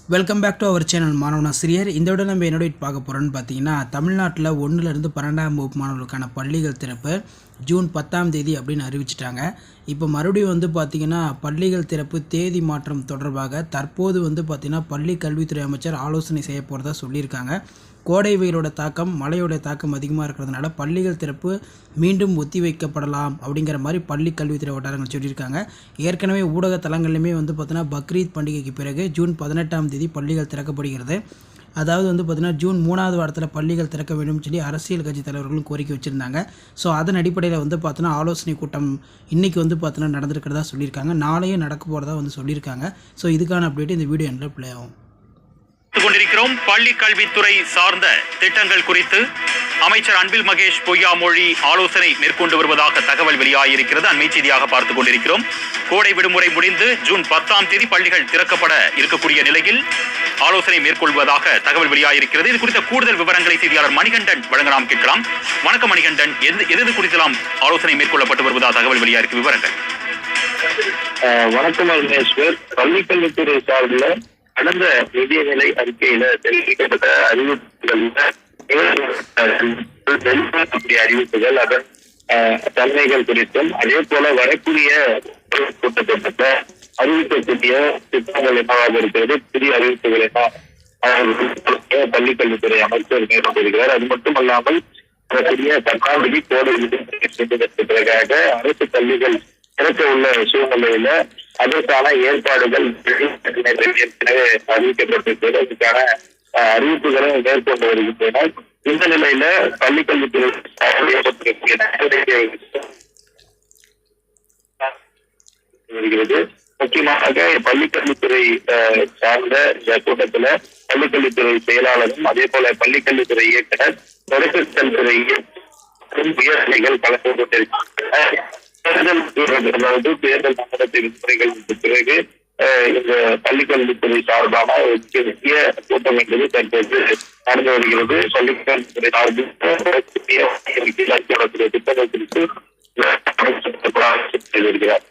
Welcome back to our channel மாணவனாசிரியர். இந்த விட நம்ம என்னோட பார்க்க போகிறோன்னு பார்த்தீங்கன்னா, தமிழ்நாட்டில் 1லேருந்து 12ஆம் வகுப்பு மாணவர்களுக்கான பள்ளிகள் திறப்பு ஜூன் 10ஆம் தேதி அப்படின்னு அறிவிச்சிட்டாங்க. இப்போ மறுபடியும் வந்து பார்த்திங்கன்னா பள்ளிகள் திறப்பு தேதி மாற்றம் தொடர்பாக தற்போது வந்து பார்த்திங்கன்னா பள்ளி கல்வித்துறை அமைச்சர் ஆலோசனை செய்ய போகிறதா சொல்லியிருக்காங்க. கோடை வெயிலோட தாக்கம், மழையோட தாக்கம் அதிகமாக இருக்கிறதுனால பள்ளிகள் திறப்பு மீண்டும் ஒத்தி வைக்கப்படலாம் அப்படிங்கிற மாதிரி பள்ளி கல்வித்துறை வட்டாரங்கள் சொல்லியிருக்காங்க. ஏற்கனவே ஊடக தளங்கள்லையுமே வந்து பார்த்திங்கன்னா பக்ரீத் பண்டிகைக்கு பிறகு ஜூன் 18ஆம் தேதி பள்ளிகள் திறக்கப்படுகிறது. அதாவது வந்து பார்த்திங்கன்னா ஜூன் 3வது வாரத்தில் பள்ளிகள் திறக்க வேண்டும் சொல்லி அரசியல் கட்சி தலைவர்களும் கோரிக்கை வச்சுருந்தாங்க. ஸோ அதன் அடிப்படையில் வந்து பார்த்தோன்னா ஆலோசனை கூட்டம் இன்றைக்கி வந்து பார்த்தோன்னா நடந்திருக்கிறதா சொல்லியிருக்காங்க. நாளையும் நடக்க போகிறதா வந்து சொல்லியிருக்காங்க. ஸோ இதுக்கான அப்டேட் இந்த வீடியோ எண்டில் ப்ளே ஆகும். கொண்டிருக்கிறோம். பள்ளி கல்வித்துறை சார்ந்த திட்டங்கள் குறித்து அமைச்சர் அன்பில் மகேஷ் பொய்யாமொழி ஆலோசனை மேற்கொண்டு வருவதாக தகவல் வெளியாகியிருக்கிறது. அண்மை செய்தியாக பார்த்துக் கொண்டிருக்கிறோம். கோடை விடுமுறை முடிந்து ஜூன் 10ஆம் தேதி பள்ளிகள் திறக்கப்பட இருக்கக்கூடிய நிலையில் ஆலோசனை மேற்கொள்வதாக தகவல் வெளியாகியிருக்கிறது. இது குறித்த கூடுதல் விவரங்களை செய்தியாளர் மணிகண்டன் வழங்க நாம் கேட்கலாம். வணக்கம் மணிகண்டன், எது குறித்தெல்லாம் ஆலோசனை மேற்கொள்ளப்பட்டு வருவதாக தகவல் வெளியாகிருக்கு, விவரங்கள்? வணக்கம் அருணேஸ்வர். பள்ளிக்கல்வித்துறை சார்பில் கடந்த நிதிநிலை அறிக்கையில தெரிவிக்கப்பட்ட அறிவிப்புகள் அதன் தன்மைகள் குறித்தும், அதே போல வரக்கூடிய கூட்டத்தொடர்ல அறிவிக்கக்கூடிய திட்டங்கள் என்னவாக இருக்கிறது, புதிய அறிவிப்புகள் என்ன பள்ளிக்கல்வித்துறை அமைச்சர் மேற்கொண்டிருக்கிறார். அது மட்டுமல்லாமல் வரக்கூடிய 10ஆம் தேதி கோடை விடுமுறைக்கு பிறகாக அரசு பள்ளிகள் திறக்க உள்ள சூழ்நிலையில அதற்கான ஏற்பாடுகள் ஏற்கனவே அறிவிக்கப்பட்டிருக்கிறது. அதுக்கான அறிவிப்புகளை மேற்கொண்டு வருகின்றன. இந்த நிலையில பள்ளிக்கல்வித்துறை வருகிறது. முக்கியமாக பள்ளிக்கல்வித்துறை சார்ந்த இந்த கூட்டத்துல பள்ளிக்கல்வித்துறை செயலாளரும் அதே போல பள்ளிக்கல்வித்துறை இயக்குனர், தொடக்கக்கல்வித்துறை உயர்நிலைகள் கலந்து கொண்டிருக்கின்றனர். தேர்தல் மண்டலத்தின் விதிமுறைகளுக்கு பிறகு இந்த பள்ளிக்கல்வித்துறை சார்பான முக்கிய கூட்டம் என்பது தற்போது நடந்து வருகிறது. பள்ளிக்கல்வித்துறை சார்பில் திட்டங்கள் குறித்து செய்திருக்கிறார்.